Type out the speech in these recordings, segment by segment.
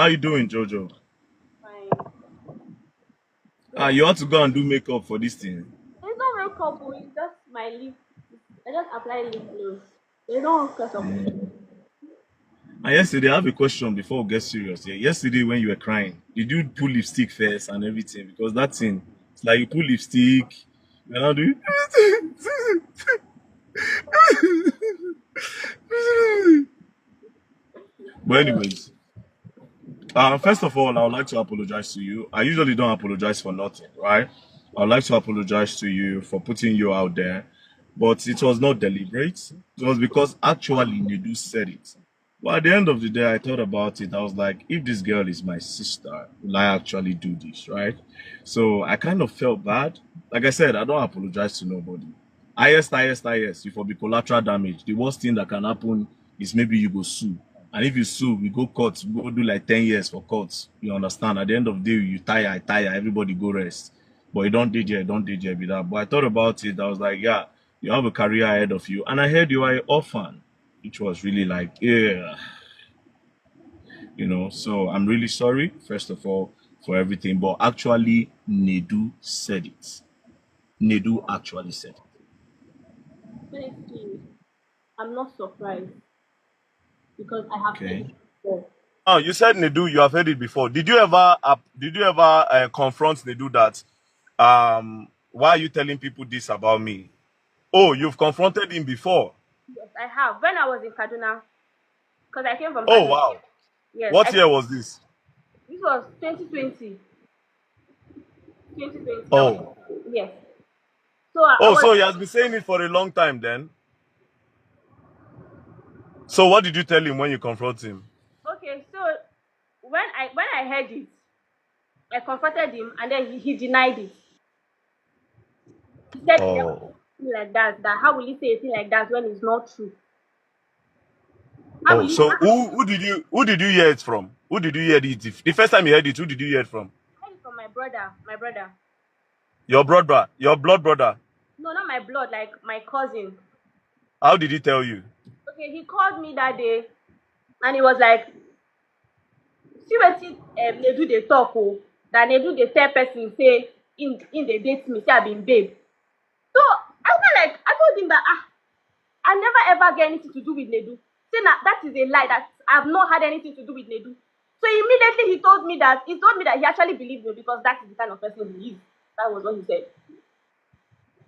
How you doing, Jojo? Fine. You want to go and do makeup for this thing? It's not real couple, it's just my lip. I just apply lip gloss. They don't cause of And yesterday, I have a question before we get serious. Yeah, yesterday when you were crying, did you put lipstick first and everything? Because that thing, it's like you put lipstick, you know, do. But so anyways, first of all, I would like to apologize to you. I usually don't apologize for nothing, right? I would like to apologize to you for putting you out there, but it was not deliberate. It was because actually Nidu said it. But at the end of the day, I thought about it. I was like, if this girl is my sister, will I actually do this, right? So I kind of felt bad. Like I said, I don't apologize to nobody. Highest, you for be collateral damage. The worst thing that can happen is maybe you go sue. And if you sue, we go court, we go do like 10 years for court. You understand? At the end of the day, you tire, I tire, everybody go rest. But you don't DJ, don't DJ with that. But I thought about it. I was like, yeah, you have a career ahead of you. And I heard you are an orphan, which was really like, yeah, So I'm really sorry, first of all, for everything. But actually, Nedu said it. Nedu actually said it. honestly, I'm not surprised because I have said Okay. it before. Oh, you said Nedu, you have heard it before. Did you ever confront Nedu that why are you telling people this about me? Oh, you've confronted him before. Yes, I have. When I was in Kaduna, because I came from Oh Kaduna. wow. Yes, What year was this? this was 2020. 2020. Oh. Yes. So I Oh, was so he has been saying it for a long time then. So what did you tell him when you confront him? okay. So when I heard it, I confronted him, and then he denied it. He said he never Oh. said anything like that. That how will he say a thing like that when it's not true? How will Oh, he? so who did you hear it from? Who did you hear it? The first time you heard it, who did you hear it from? I heard it from my brother. My brother. Your brother, your blood brother. No, not my blood. Like my cousin. How did he tell you? Okay, he called me that day, and he was like, "See wetin Nedu dey talk o. That Nedu dey tell person say in dey date me. Say I been babe." So I was like, I told him that I never ever get anything to do with Nedu. Say that is a lie. That I've not had anything to do with Nedu. So immediately he told me that he actually believed me because that is the kind of person he is. That was what he said.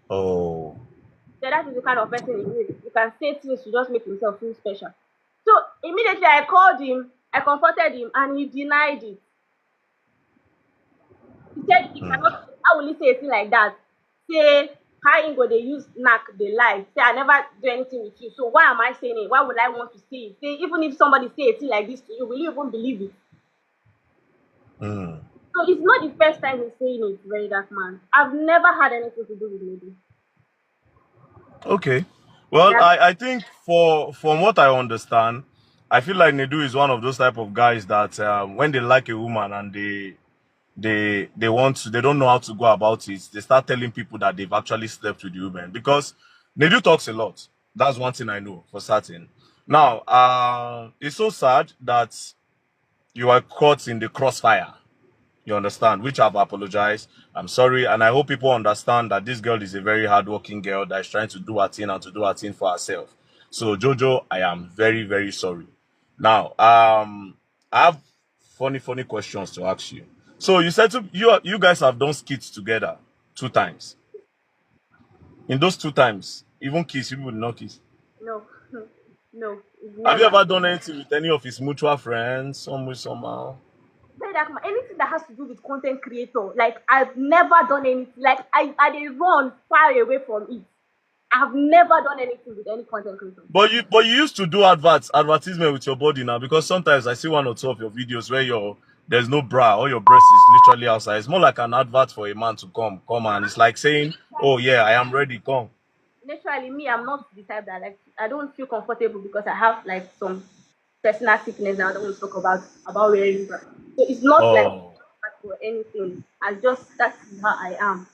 Oh. So that is the kind of person he is. He can say things to just make himself feel special. So immediately I called him, I confronted him, and he denied it. He said he Hmm. cannot. How will he say a thing like that? Say how him go dey use knack dey lie. Say I never do anything with you. So why am I saying it? Why would I want to say it? Say even if somebody say a thing like this to you, will you even believe it? Hmm. So it's not the first time he's saying it, very dark man. I've never had anything to do with lady. Okay. Well, That I think from what I understand, I feel like Nedu is one of those type of guys that when they like a woman and they don't know how to go about it, they start telling people that they've actually slept with the woman because Nedu talks a lot. That's one thing I know for certain. Now, it's so sad that you are caught in the crossfire. You understand? Which I've apologized. I'm sorry, and I hope people understand that this girl is a very hardworking girl that is trying to do her thing and to do her thing for herself. So, Jojo, I am very, very sorry. Now, I have funny questions to ask you. So, you said you guys have done skits together 2 times. In those 2 times, even kiss, people did not kiss. no, no, it's Have you never. ever done anything with any of his mutual friends, some way, somehow? Very dark man. Anything that has to do with content creator, like I've never done anything. Like I dey run far away from it. I've never done anything with any content creator. But you used to do advertisement with your body now because sometimes I see one or two of your videos where there's no bra or your breast is literally outside. It's more like an advert for a man to come and it's like saying, "Oh yeah, I am ready, come." Naturally, me, I'm not the type that like I don't feel comfortable because I have like some personal sickness that I don't want to talk about wearing bra. So it's not like Oh, or anything. I just that's how I am.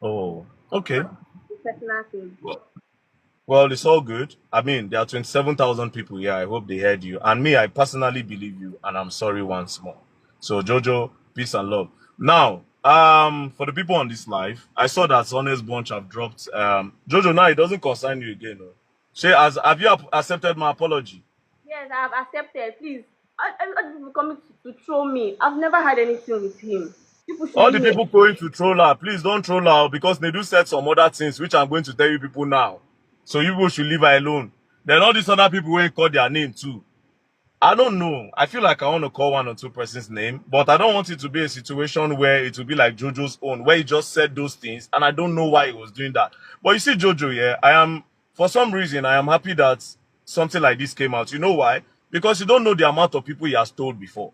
oh, okay. It's personal thing. Well, it's all good. I mean, there are 27,000 people here. I hope they heard you. And me, I personally believe you, and I'm sorry once more. So, Jojo, peace and love. Now, for the people on this live, I saw that Honest Bunch have dropped. Jojo, now it doesn't concern you again. No? Shay, have you accepted my apology? Yes, I have accepted. Please, people coming to troll me. I've never had anything with him. People All shouldn't the hear. people going to troll her, please don't troll her because they do said some other things which I'm going to tell you people now. So you people should leave her alone. Then all these other people will call their name too. I don't know. I feel like I want to call one or two persons' name, but I don't want it to be a situation where it will be like Jojo's own, where he just said those things, and I don't know why he was doing that. But you see, Jojo, yeah, for some reason, I am happy that something like this came out. You know why? Because you don't know the amount of people he has told before.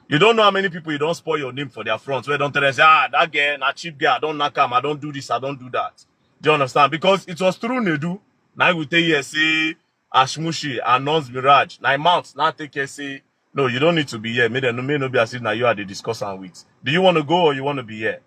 You don't know how many people you don't spoil your name for their fronts. Where don't tell them, say, that girl, that cheap girl, I don't knock him, I don't do this, I don't do that. Do you understand? Because it was through Nedu. Now we tell you, say, Ashmushi, and Nons Mirage. Now, months, now take care, say, no, you don't need to be here. May not be as if now you are the discussant with. Do you want to go or you want to be here?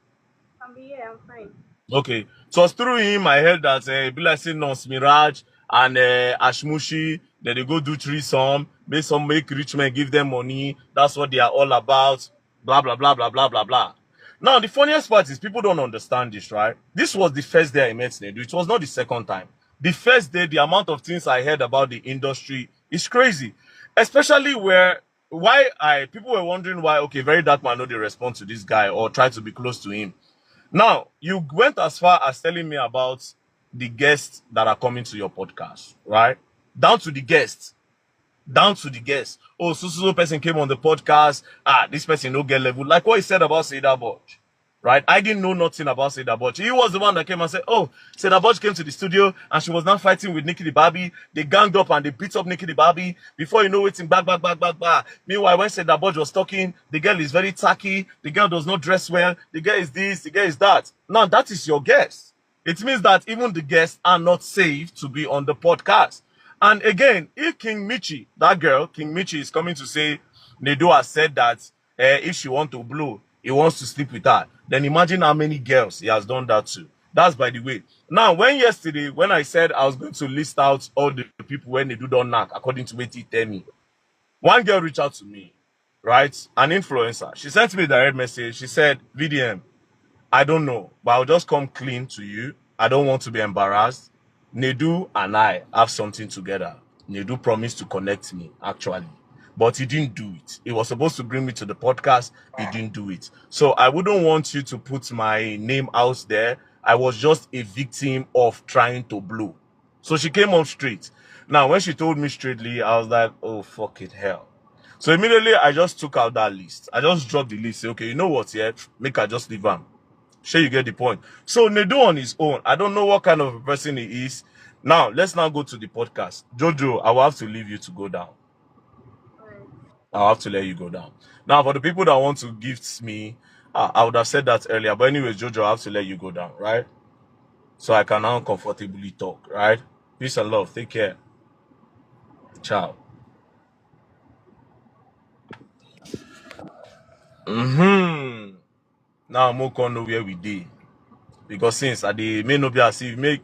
I'm here. I'm fine. Okay. So through him, I heard that be like saying Nons Mirage and Ashmushi, then they go do threesome, make rich men give them money. That's what they are all about. Blah blah blah blah blah blah blah. Now the funniest part is people don't understand this, right? This was the first day I met Nedu. It was not the second time. The first day, the amount of things I heard about the industry is crazy. Especially why people were wondering why, okay, Very Dark Man know they respond to this guy or try to be close to him. Now, you went as far as telling me about the guests that are coming to your podcast, right? Down to the guests. Down to the guests. Oh, so person came on the podcast. This person no get level. Like what he said about Seda Bodge, right? I didn't know nothing about Seda Bodge. He was the one that came and said, oh, Seda Bodge came to the studio and she was now fighting with Nikki the Barbie. They ganged up and they beat up Nikki the Barbie. Before you know it, back. Meanwhile, when Seda Bodge was talking, the girl is very tacky. The girl does not dress well. The girl is this, the girl is that. Now, that is your guest. It means that even the guests are not safe to be on the podcast. And again, if King Michi, that girl, King Michi, is coming to say Nedo has said that if she wants to blow, he wants to sleep with her, then imagine how many girls he has done that to. That's by the way. Now, when I said I was going to list out all the people when they do don't knock, according to what he tell me, one girl reached out to me, right? An influencer. She sent me a direct message. She said, VDM, I don't know, but I'll just come clean to you. I don't want to be embarrassed. Nedu and I have something together. Nedu promised to connect me, actually. But he didn't do it. He was supposed to bring me to the podcast. He didn't do it. So I wouldn't want you to put my name out there. I was just a victim of trying to blow. So she came on straight. Now, when she told me straightly, I was like, oh, fucking hell. So immediately, I just took out that list. I just dropped the list. Say, okay, you know what, yeah? Make her just leave him. Sure, you get the point. So Nedu on his own, I don't know what kind of a person he is. Now, let's now go to the podcast. Jojo, I will have to leave you to go down. Alright. I'll have to let you go down. Now, for the people that want to gift me, I would have said that earlier. But anyways, Jojo, I have to let you go down, right? So I can now comfortably talk, right? Peace and love. Take care. Ciao. Now I'm more know where we did. Because since I may not be as if make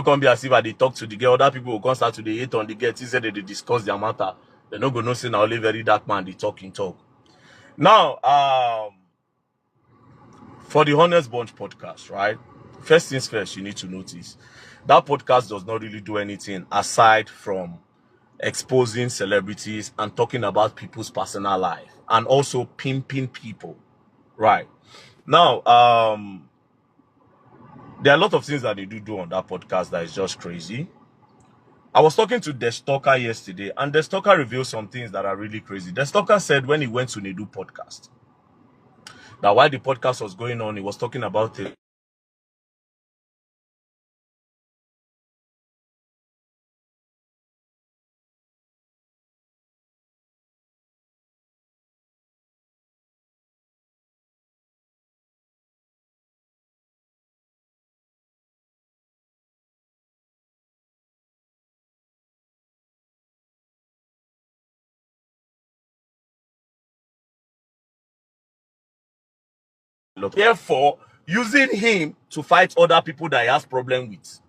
come be as if I they talk to the girl, other people will come start to the hate on the girl, instead they discuss their matter. They're not gonna say now only Very Dark Man they talk. Now, for the Honest Bunch podcast, right? First things first, you need to notice that podcast does not really do anything aside from exposing celebrities and talking about people's personal life and also pimping people. Right. Now, there are a lot of things that they do on that podcast that is just crazy. I was talking to The Stalker yesterday, and The Stalker revealed some things that are really crazy. The Stalker said when he went to Nedu podcast, that while the podcast was going on, he was talking about it. Therefore, using him to fight other people that he has problem with.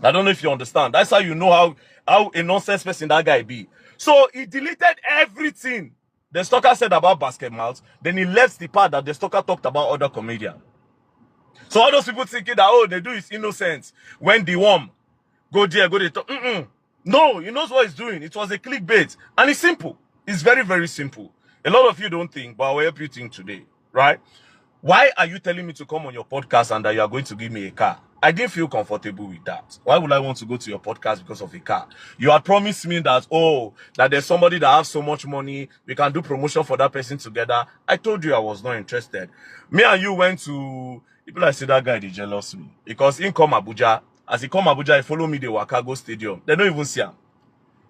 I don't know if you understand. That's how you know how a nonsense person that guy be. So he deleted everything the stalker said about basket mouth. Then he left the part that the stalker talked about other comedians. So all those people thinking that, oh, they do is innocent. When the worm go there, go there. No, he knows what he's doing. It was a clickbait. And it's simple. It's very, very simple. A lot of you don't think, but I will help you think today, right? Why are you telling me to come on your podcast and that you are going to give me a car? I didn't feel comfortable with that. Why would I want to go to your podcast because of a car? You had promised me that, oh, that there's somebody that has so much money, we can do promotion for that person together. I told you I was not interested. Me and you went to, people like say that guy, they jealous me. Because in come Abuja, as he come Abuja, he follow me the Wakago Stadium. They don't even see him.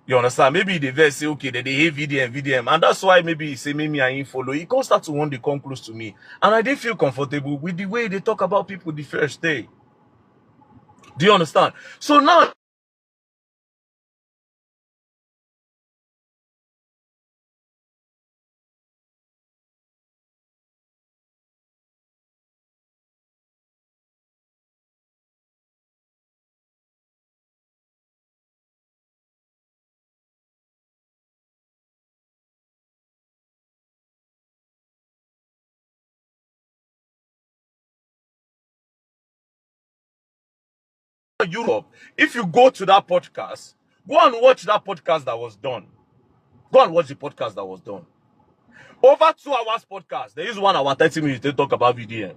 You understand? Maybe they very say, okay, they hate VDM. And that's why maybe he say, maybe I ain't follow. He can't start to want to come close to me. And I didn't feel comfortable with the way they talk about people the first day. Do you understand? So now, Europe, if you go to that podcast, go and watch that podcast that was done. Go and watch the podcast that was done. Over 2 hours podcast. There is 1 hour, 30 minutes. They talk about VDM.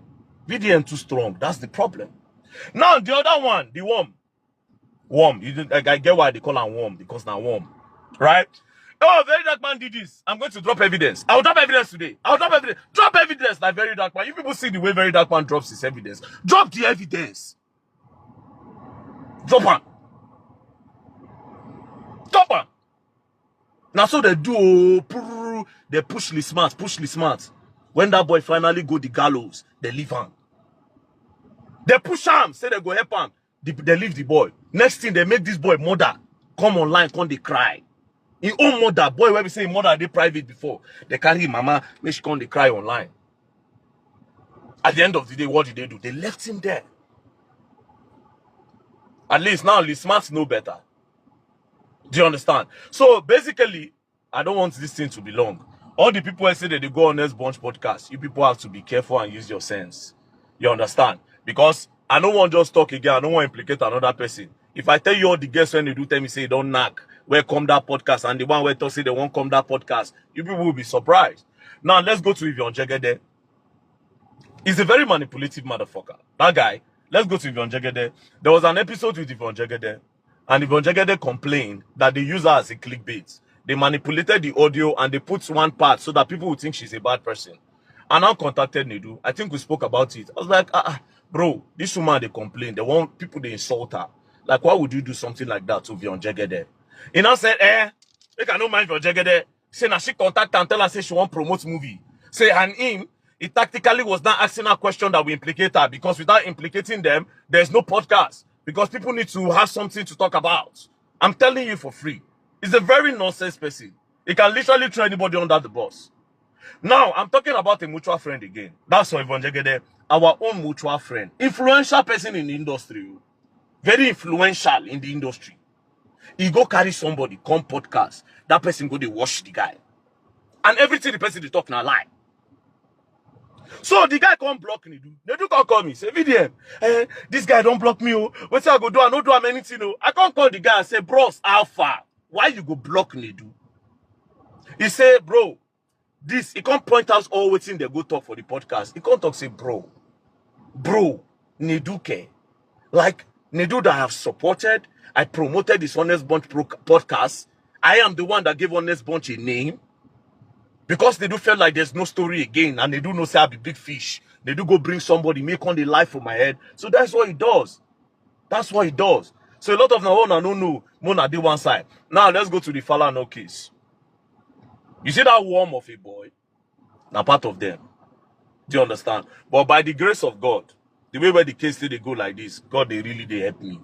VDM too strong. That's the problem. Now, the other one, the worm. Worm. I get why they call him worm, because now worm. Right? Oh, Very Dark Man did this. I'm going to drop evidence. I'll drop evidence today. I'll drop evidence. Drop evidence like Very Dark Man. You people see the way Very Dark Man drops his evidence. Drop the evidence. Drop one. Drop one. Now so they do, they push the smart. When that boy finally go the gallows, they leave him. They push him, say they go help him. They leave the boy. Next thing, they make this boy mother come online, come they cry. His own mother, boy, where we say mother, they private before. They carry him, mama, make she come they cry online. At the end of the day, what did they do? They left him there. At least now, the smarts know better. Do you understand? So basically, I don't want this thing to be long. All the people who say that they go on this bunch podcast, you people have to be careful and use your sense. You understand? Because I don't want to just talk again. I don't want to implicate another person. If I tell you all the guests when they do tell me say don't knock, where come that podcast, and the one where talk say they won't come that podcast, you people will be surprised. Now let's go to Ivion Jegede. He's a very manipulative motherfucker. That guy. Let's go to Ivion Jegede. There was an episode with Ivion Jegede, and Ivion Jegede complained that they use her as a clickbait. They manipulated the audio and they put one part so that people would think she's a bad person. And I contacted Nedu. I think we spoke about it. I was like, bro, this woman, they complain. They want people, they insult her. Like, why would you do something like that to Ivion Jegede? He now said, make I no mind Ivion Jegede. Say, now she contact her and tell her, say she won't promote movie. Say, and him, he tactically was not asking her question that will implicate her, because without implicating them, there's no podcast. Because people need to have something to talk about. I'm telling you for free. He's a very nonsense person. He can literally throw anybody under the bus. Now, I'm talking about a mutual friend again. That's why Ivion Jegede, our own mutual friend. Influential person in the industry. Very influential in the industry. He go carry somebody, come podcast. That person go, they watch the guy. And everything the person they talk now lie. So the guy can't block Nedu. Nedu can't call me. Say, VDM, this guy don't block me. Oh. What's I go do? I don't do him anything. Oh. I can't call the guy and say, bros, Alpha, why you go block Nedu? He say, bro, this, he can't point out all waiting they go talk for the podcast. He can't talk, say, bro, Nedu care. Like, Nedu that I have supported, I promoted this Honest Bunch podcast. I am the one that gave Honest Bunch a name. Because they do feel like there's no story again, and they do know say I be big fish. They do go bring somebody, make on the life for my head. So that's what he does. That's what he does. So a lot of now no, Mona did one side. Now let's go to the Falano case. You see that worm of a boy? Now part of them. Do you understand? But by the grace of God, the way where the case they go like this, God they really help me.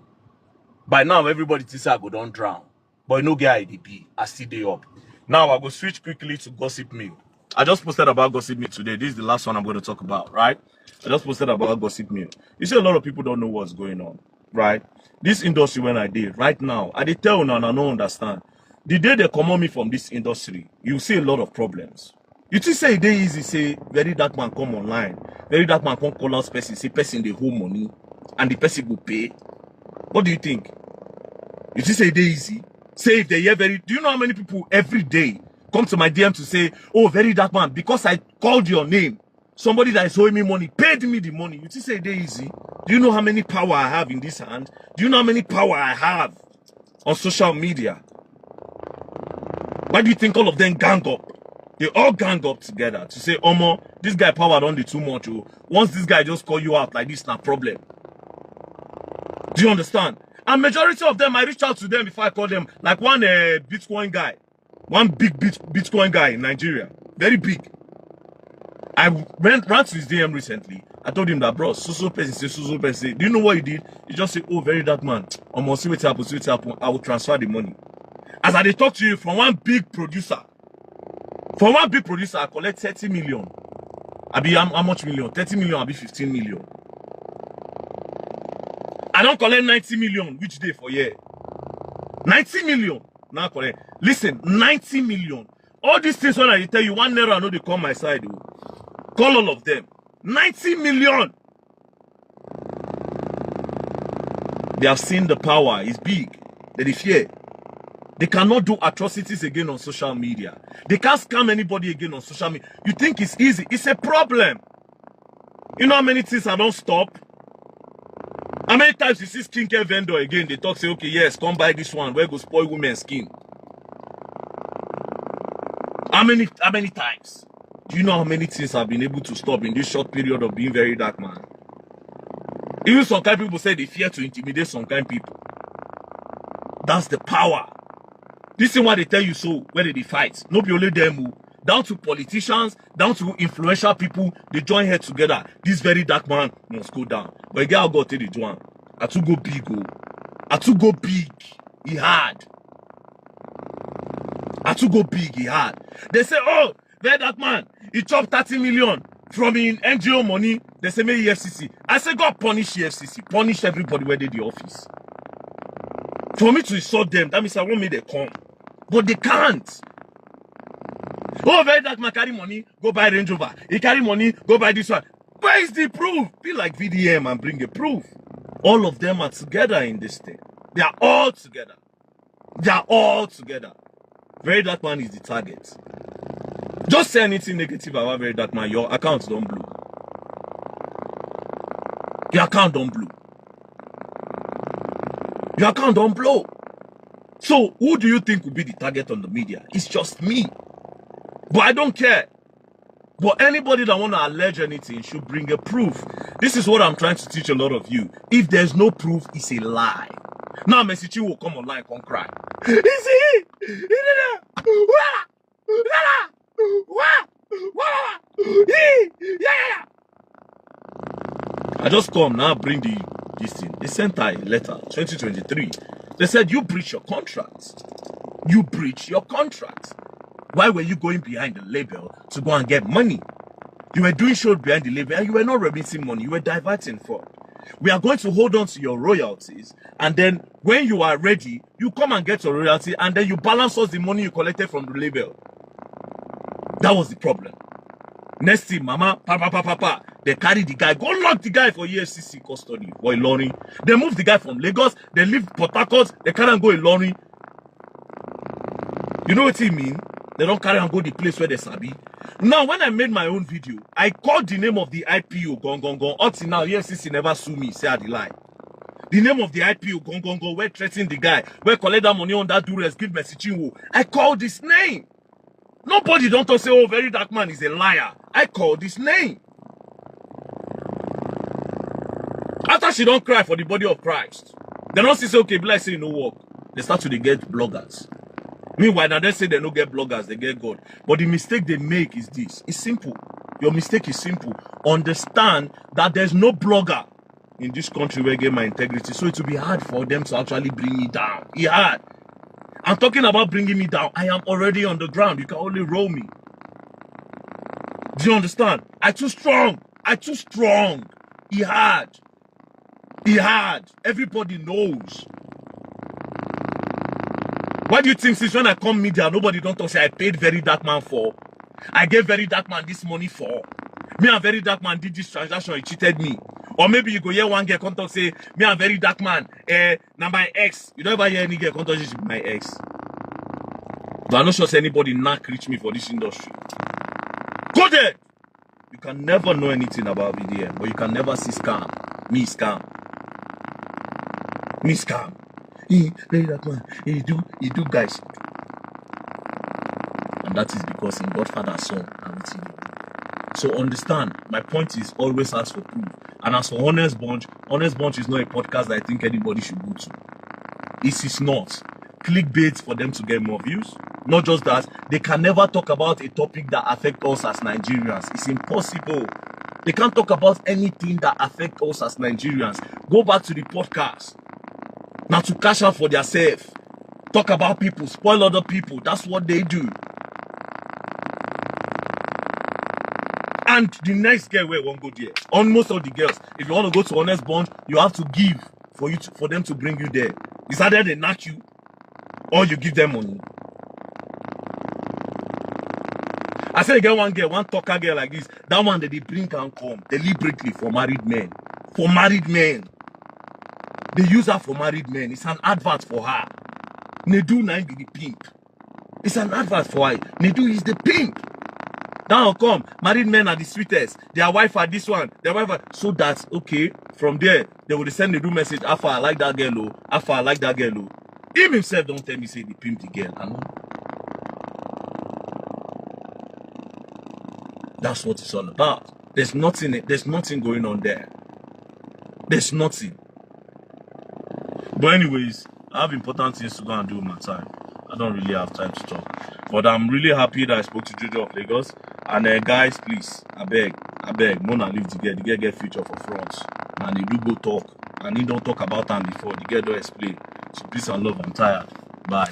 By now everybody thinks I go don't drown. But no get IDP, I still day up. Now, I will switch quickly to Gossip Mill. I just posted about Gossip Mill today. This is the last one I'm going to talk about, right? I just posted about Gossip Mill. You see, a lot of people don't know what's going on. right? This industry when I did right now, I did tell you and I don't understand. The day they come on me from this industry, you see a lot of problems. You just say they easy, say very dark man come online, very dark man come call out person, say person they hold money, and the person will pay. What do you think? You just say they easy. Say if they hear very, do you know how many people every day come to my DM to say, oh, very dark man, because I called your name, somebody that is owing me money paid me the money. You just say they easy. Do you know how many power I have in this hand? Do you know how many power I have on social media? Why do you think all of them gang up? They all gang up together to say, Omo, this guy power don't do too much. Oh. Once this guy just call you out like this, not problem. Do you understand? And majority of them, I reach out to them before I call them. Like one Bitcoin guy. One big Bitcoin guy in Nigeria. Very big. I ran to his DM recently. I told him that, bro, so person. Do you know what he did? He just said, oh, very dark man. Almost see what happen. I will transfer the money. As I talk to you from one big producer. From one big producer, I collect 30 million. I be how much million? 30 million, I be 15 million. I don't collect 90 million which day for year. 90 million. Now collect. Listen, 90 million. All these things when I tell you, one naira I know they come my side. Oh. Call all of them. 90 million. They have seen the power. It's big. They fear. They cannot do atrocities again on social media. They can't scam anybody again on social media. You think it's easy? It's a problem. You know how many things I don't stop? How many times you see skincare vendor again, they talk, say, okay, yes, come buy this one, where go spoil women's skin. How many times? Do you know how many things I've been able to stop in this short period of being very dark, man? Even some kind of people say they fear to intimidate some kind of people. That's the power. This is why they tell you so, where they fight. No be only them who, down to politicians, down to influential people, they join heads together. This very dark man must go down. But again, I'll go tell the one. I to go big, oh. I to go big. He hard. I to go big, he hard. They say, oh, very dark man, he chopped 30 million from in NGO money. They say, me EFCC. I say, God punish EFCC. Punish everybody where they the office. For me to insult them, that means I want me to come. But they can't. Oh, very dark man carry money, go buy Range Rover. He carry money, go buy this one. Where is the proof? Be like VDM and bring a proof. All of them are together in this thing. They are all together. They are all together. Very dark man is the target. Just say anything negative about very dark man, your account don't blow. Your account don't blow. Your account don't blow. So, who do you think will be the target on the media? It's just me. But I don't care. But anybody that want to allege anything should bring a proof. This is what I'm trying to teach a lot of you. If there's no proof, it's a lie. Now, Messi will come online and cry. I just come now, bring this thing. They sent a letter, 2023. They said, you breach your contract. You breach your contract. Why were you going behind the label to go and get money? You were doing shows behind the label and you were not releasing money. You were diverting fraud. We are going to hold on to your royalties, and then when you are ready, you come and get your royalty, and then you balance us the money you collected from the label. That was the problem. Next thing, mama, papa, they carry the guy, go lock the guy for EFCC custody, or Ilorin. They move the guy from Lagos, they leave Port Harcourt, they carry and go Ilorin. You know what it mean? They don't carry and go the place where they sabi. Now, when I made my own video, I called the name of the IPO, gong. Until now, EFCC never sue me, say I the lie. The name of the IPO, gong, where threatening the guy, where collect that money on that duress, give messaging. I called this name. Nobody don't talk say, oh, very dark man is a liar. I called this name. After she don't cry for the body of Christ, they don't say, okay, be like say no work. They start to get bloggers. Meanwhile, now they say they don't get bloggers, they get God. But the mistake they make is this. It's simple. Your mistake is simple. Understand that there's no blogger in this country where I get my integrity. So it will be hard for them to actually bring me down. It's hard. I'm talking about bringing me down. I am already on the ground. You can only roll me. Do you understand? I'm too strong. I'm too strong. It's hard. He had. Everybody knows. Why do you think since when I come media, nobody don't talk say I paid Very Dark Man for? I gave Very Dark Man this money for? Me and Very Dark Man did this transaction, he cheated me. Or maybe you go hear one girl come talk say, me and Very Dark Man, now my ex. You don't ever hear any girl come talk with my ex. But I'm not sure anybody not reach me for this industry. Go there! You can never know anything about VDM, but you can never see scam. Me scam. Me scam. Very Dark Man, he do guys. And that is because in Godfather's son and with him. So understand, my point is always ask for proof. And as for Honest Bunch is not a podcast that I think anybody should go to. It is not. Clickbait for them to get more views. Not just that, they can never talk about a topic that affects us as Nigerians. It's impossible. They can't talk about anything that affects us as Nigerians. Go back to the podcast. Now to cash out for themselves. Talk about people, spoil other people. That's what they do. And the next girl where won't go there. On most of the girls, if you want to go to Honest Bunch, you have to give for them to bring you there. It's either they knock you or you give them money. I said, get one girl, one talker girl like this. That one that they bring and come deliberately for married men. For married men. They use her for married men. It's an advert for her. Nedu na be the pimp. It's an advert for her. Nedu is the pimp. Now come, married men are the sweetest. Their wife are this one. Their wife are... So that's okay. From there, they will send Nedu message. After I like that girl, oh. After I like that girl, oh. Him himself don't tell me say the pimp the girl. I know. That's what it's all about. There's nothing going on there. There's nothing. But anyways, I have important things to go and do with my time. I don't really have time to talk. But I'm really happy that I spoke to Jojo of Lagos. And guys, please, I beg, Mona leave the girl. The girl get future for France. And he do go talk. And he don't talk about time before. The girl don't explain. So peace and love, I'm tired. Bye.